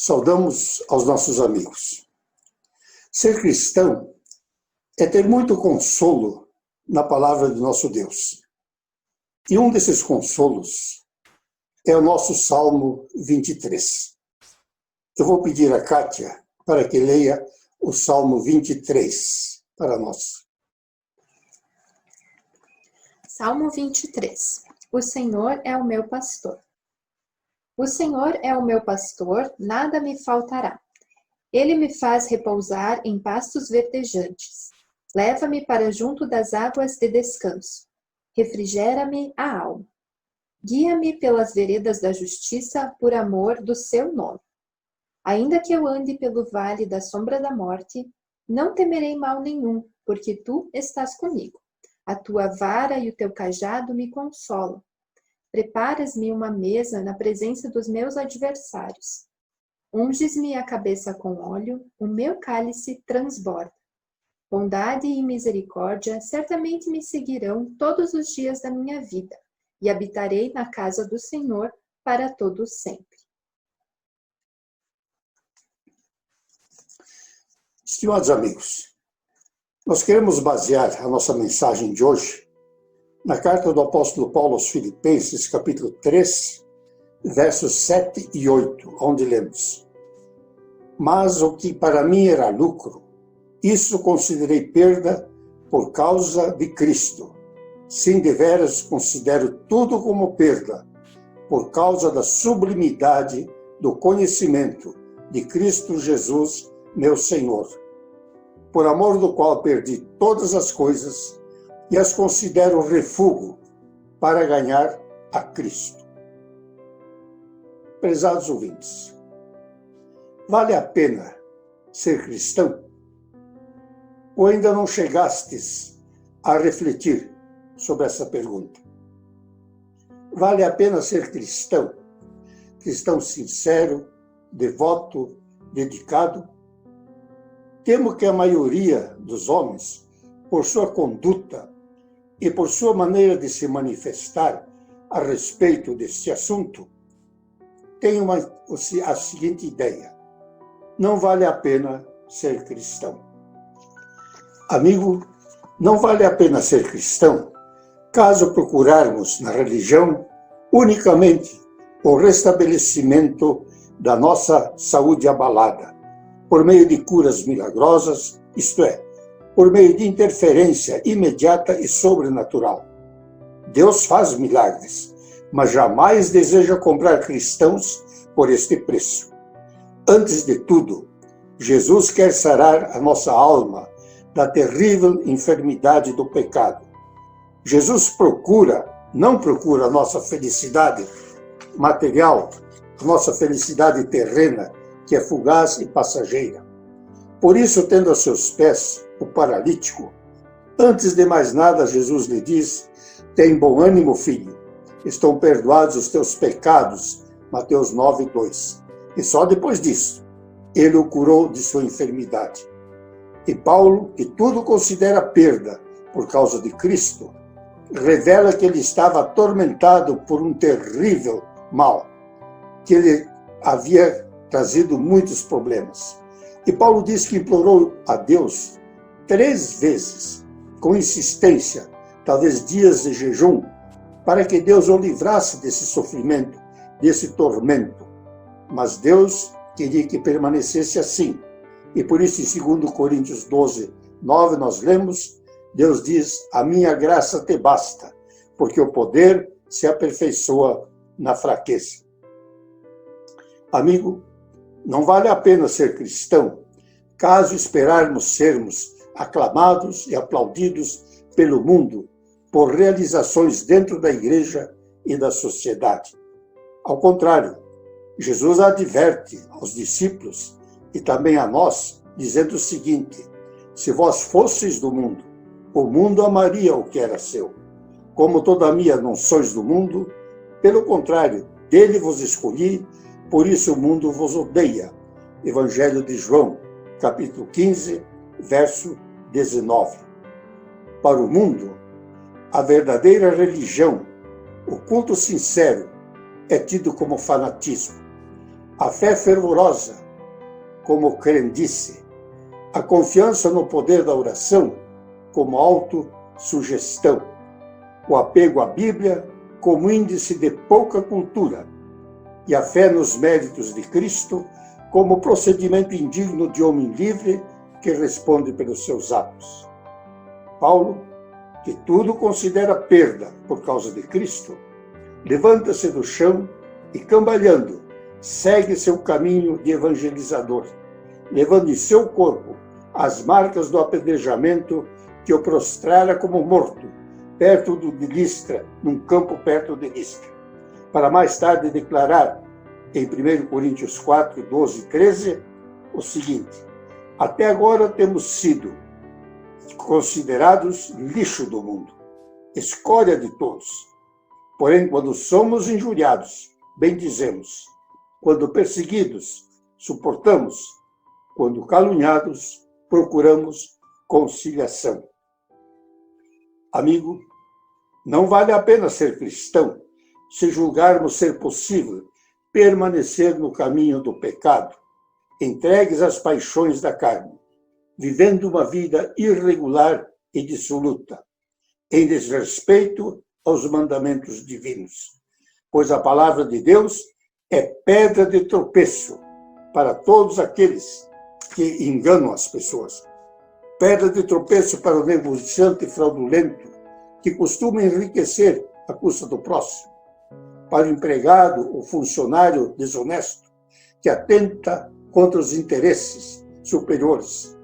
Saudamos aos nossos amigos. Ser cristão é ter muito consolo na palavra de nosso Deus. E um desses consolos é o nosso Salmo 23. Eu vou pedir a Kátia para que leia o Salmo 23 para nós. Salmo 23. O Senhor é o meu pastor. O Senhor é o meu pastor, nada me faltará. Ele me faz repousar em pastos verdejantes. Leva-me para junto das águas de descanso. Refrigera-me a alma. Guia-me pelas veredas da justiça por amor do seu nome. Ainda que eu ande pelo vale da sombra da morte, não temerei mal nenhum, porque tu estás comigo. A tua vara e o teu cajado me consolam. Preparas-me uma mesa na presença dos meus adversários. Unges-me a cabeça com óleo, o meu cálice transborda. Bondade e misericórdia certamente me seguirão todos os dias da minha vida, e habitarei na casa do Senhor para todo sempre. Estimados amigos, nós queremos basear a nossa mensagem de hoje na carta do apóstolo Paulo aos Filipenses, capítulo 3, versos 7 e 8, onde lemos: Mas o que para mim era lucro, isso considerei perda por causa de Cristo. Sim, deveras considero tudo como perda, por causa da sublimidade do conhecimento de Cristo Jesus, meu Senhor, por amor do qual perdi todas as coisas e as considero refúgio para ganhar a Cristo. Prezados ouvintes, vale a pena ser cristão? Ou ainda não chegastes a refletir sobre essa pergunta? Vale a pena ser cristão? Cristão sincero, devoto, dedicado? Temo que a maioria dos homens, por sua conduta e por sua maneira de se manifestar a respeito deste assunto, tenham a seguinte ideia: não vale a pena ser cristão. Amigo, não vale a pena ser cristão caso procurarmos na religião unicamente o restabelecimento da nossa saúde abalada, por meio de curas milagrosas, isto é, por meio de interferência imediata e sobrenatural. Deus faz milagres, mas jamais deseja comprar cristãos por este preço. Antes de tudo, Jesus quer sarar a nossa alma da terrível enfermidade do pecado. Jesus não procura a nossa felicidade material, a nossa felicidade terrena, que é fugaz e passageira. Por isso, tendo a seus pés o paralítico, antes de mais nada, Jesus lhe diz: tem bom ânimo, filho, estão perdoados os teus pecados, Mateus 9:2. E só depois disso, ele o curou de sua enfermidade. E Paulo, que tudo considera perda por causa de Cristo, revela que ele estava atormentado por um terrível mal, que ele havia trazido muitos problemas. E Paulo diz que implorou a Deus 3 vezes, com insistência, talvez dias de jejum, para que Deus o livrasse desse sofrimento, desse tormento. Mas Deus queria que permanecesse assim. E por isso, em 2 Coríntios 12, 9, nós lemos, Deus diz: a minha graça te basta, porque o poder se aperfeiçoa na fraqueza. Amigo, não vale a pena ser cristão caso esperarmos sermos aclamados e aplaudidos pelo mundo por realizações dentro da igreja e da sociedade. Ao contrário, Jesus adverte aos discípulos e também a nós, dizendo o seguinte: se vós fosseis do mundo, o mundo amaria o que era seu. Como todavia não sois do mundo, pelo contrário, dele vos escolhi, por isso o mundo vos odeia. Evangelho de João, capítulo 15, verso 19. Para o mundo, a verdadeira religião, o culto sincero, é tido como fanatismo. a fé fervorosa, como crendice, a confiança no poder da oração, como autossugestão, o apego à Bíblia como índice de pouca cultura e a fé nos méritos de Cristo como procedimento indigno de homem livre que responde pelos seus atos. Paulo, que tudo considera perda por causa de Cristo, levanta-se do chão e, cambaleando, segue seu caminho de evangelizador, levando em seu corpo as marcas do apedrejamento que o prostrara como morto, perto de Listra, num campo perto de Listra, para mais tarde declarar, em 1 Coríntios 4, 12 e 13, o seguinte: até agora temos sido considerados lixo do mundo, escória de todos. Porém, quando somos injuriados, bendizemos. Quando perseguidos, suportamos. Quando caluniados, procuramos conciliação. Amigo, não vale a pena ser cristão se julgarmos ser possível permanecer no caminho do pecado, entregues às paixões da carne, vivendo uma vida irregular e dissoluta, em desrespeito aos mandamentos divinos, pois a palavra de Deus é pedra de tropeço para todos aqueles que enganam as pessoas. Pedra de tropeço para o negociante fraudulento, que costuma enriquecer à custa do próximo. Para o empregado ou funcionário desonesto, que atenta contra os interesses superiores.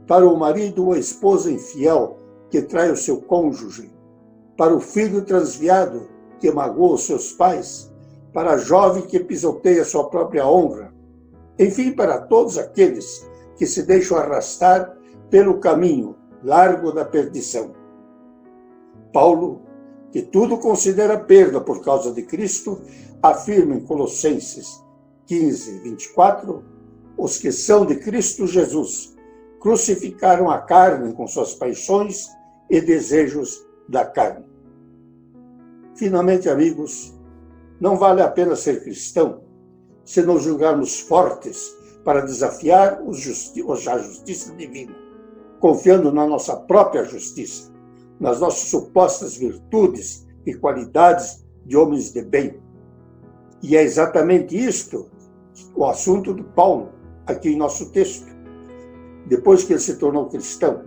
Para o marido ou a esposa infiel, que trai o seu cônjuge. Para o filho transviado, que magoa os seus pais. Para a jovem que pisoteia sua própria honra. Enfim, para todos aqueles que se deixam arrastar pelo caminho largo da perdição. Paulo, que tudo considera perda por causa de Cristo, afirma em Colossenses 15, 24, os que são de Cristo Jesus crucificaram a carne com suas paixões e desejos da carne. Finalmente, amigos, não vale a pena ser cristão se nos julgarmos fortes para desafiar a justiça divina, confiando na nossa própria justiça, nas nossas supostas virtudes e qualidades de homens de bem. E é exatamente isto o assunto de Paulo, aqui em nosso texto. Depois que ele se tornou cristão,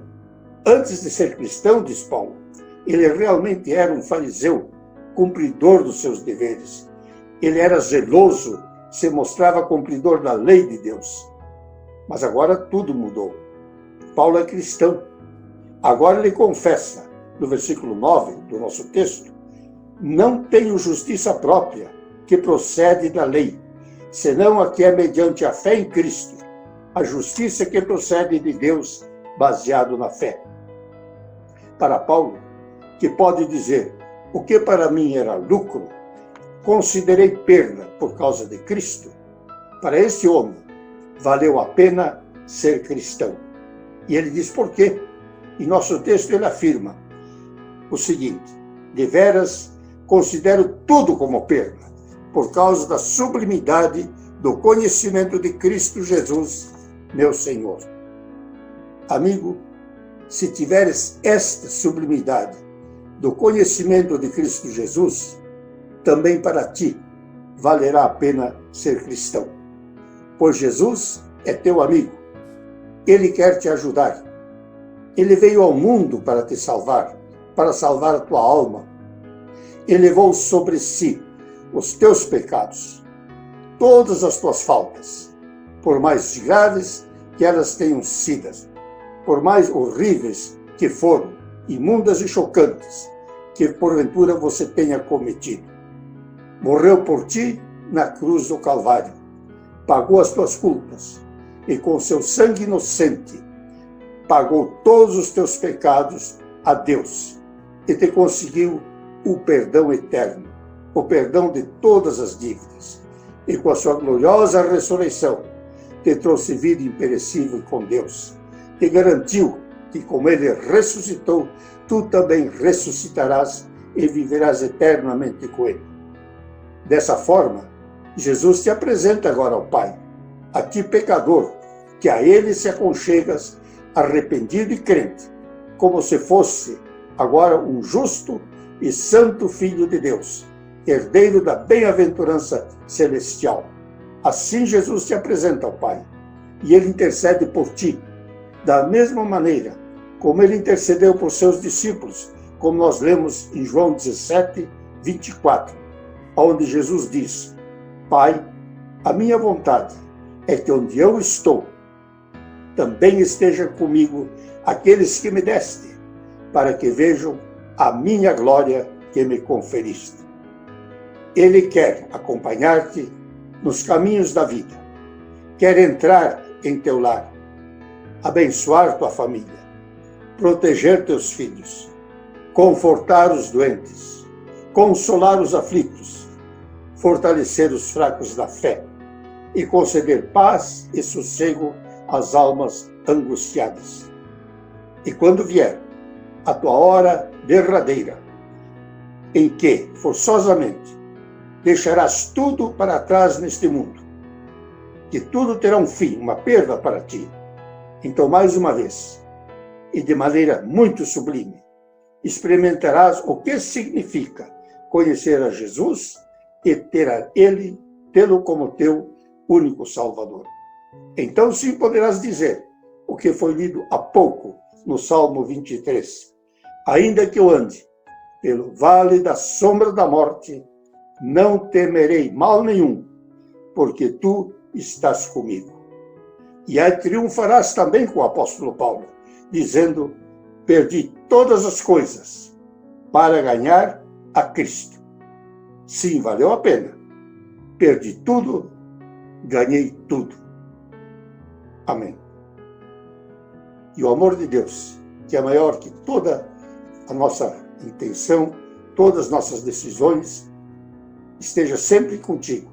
antes de ser cristão, diz Paulo, ele realmente era um fariseu, cumpridor dos seus deveres. Ele era zeloso, se mostrava cumpridor da lei de Deus. Mas agora tudo mudou. Paulo é cristão. Agora ele confessa, no versículo 9 do nosso texto, não tenho justiça própria, que procede da lei, senão a que é mediante a fé em Cristo, a justiça que procede de Deus, baseado na fé. Para Paulo, que pode dizer, o que para mim era lucro, considerei perda por causa de Cristo, para esse homem, valeu a pena ser cristão. E ele diz por quê. Em nosso texto ele afirma o seguinte: deveras considero tudo como perda, por causa da sublimidade do conhecimento de Cristo Jesus, meu Senhor. Amigo, se tiveres esta sublimidade do conhecimento de Cristo Jesus, também para ti valerá a pena ser cristão. Pois Jesus é teu amigo. Ele quer te ajudar. Ele veio ao mundo para te salvar, para salvar a tua alma. Ele levou sobre si os teus pecados, todas as tuas faltas, por mais graves que elas tenham sido, por mais horríveis que foram, imundas e chocantes, que porventura você tenha cometido. Morreu por ti na cruz do Calvário, pagou as tuas culpas e com seu sangue inocente pagou todos os teus pecados a Deus e te conseguiu o perdão eterno, o perdão de todas as dívidas. E com a sua gloriosa ressurreição te trouxe vida imperecível com Deus. Te garantiu que como ele ressuscitou, tu também ressuscitarás e viverás eternamente com ele. Dessa forma, Jesus te apresenta agora ao Pai, a ti pecador, que a Ele se aconchegas arrependido e crente, como se fosse agora um justo e santo Filho de Deus, herdeiro da bem-aventurança celestial. Assim Jesus te apresenta ao Pai, e Ele intercede por ti, da mesma maneira como Ele intercedeu por seus discípulos, como nós lemos em João 17, 24, onde Jesus diz: Pai, a minha vontade é que onde eu estou, também estejam comigo aqueles que me deste, para que vejam a minha glória que me conferiste. Ele quer acompanhar-te nos caminhos da vida, quer entrar em teu lar, abençoar tua família, proteger teus filhos, confortar os doentes, consolar os aflitos, fortalecer os fracos da fé e conceder paz e sossego às almas angustiadas. E quando vier a tua hora derradeira, em que, forçosamente, deixarás tudo para trás neste mundo, que tudo terá um fim, uma perda para ti, então, mais uma vez, e de maneira muito sublime, experimentarás o que significa conhecer a Jesus e ter a Ele, tê-lo como teu único Salvador. Então sim poderás dizer o que foi lido há pouco no Salmo 23. Ainda que eu ande pelo vale da sombra da morte, não temerei mal nenhum, porque tu estás comigo. E aí triunfarás também com o apóstolo Paulo, dizendo: perdi todas as coisas para ganhar a Cristo. Sim, valeu a pena. Perdi tudo, ganhei tudo. Amém. E o amor de Deus, que é maior que toda a nossa intenção, todas as nossas decisões, esteja sempre contigo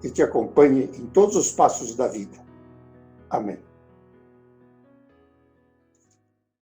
e te acompanhe em todos os passos da vida. Amém.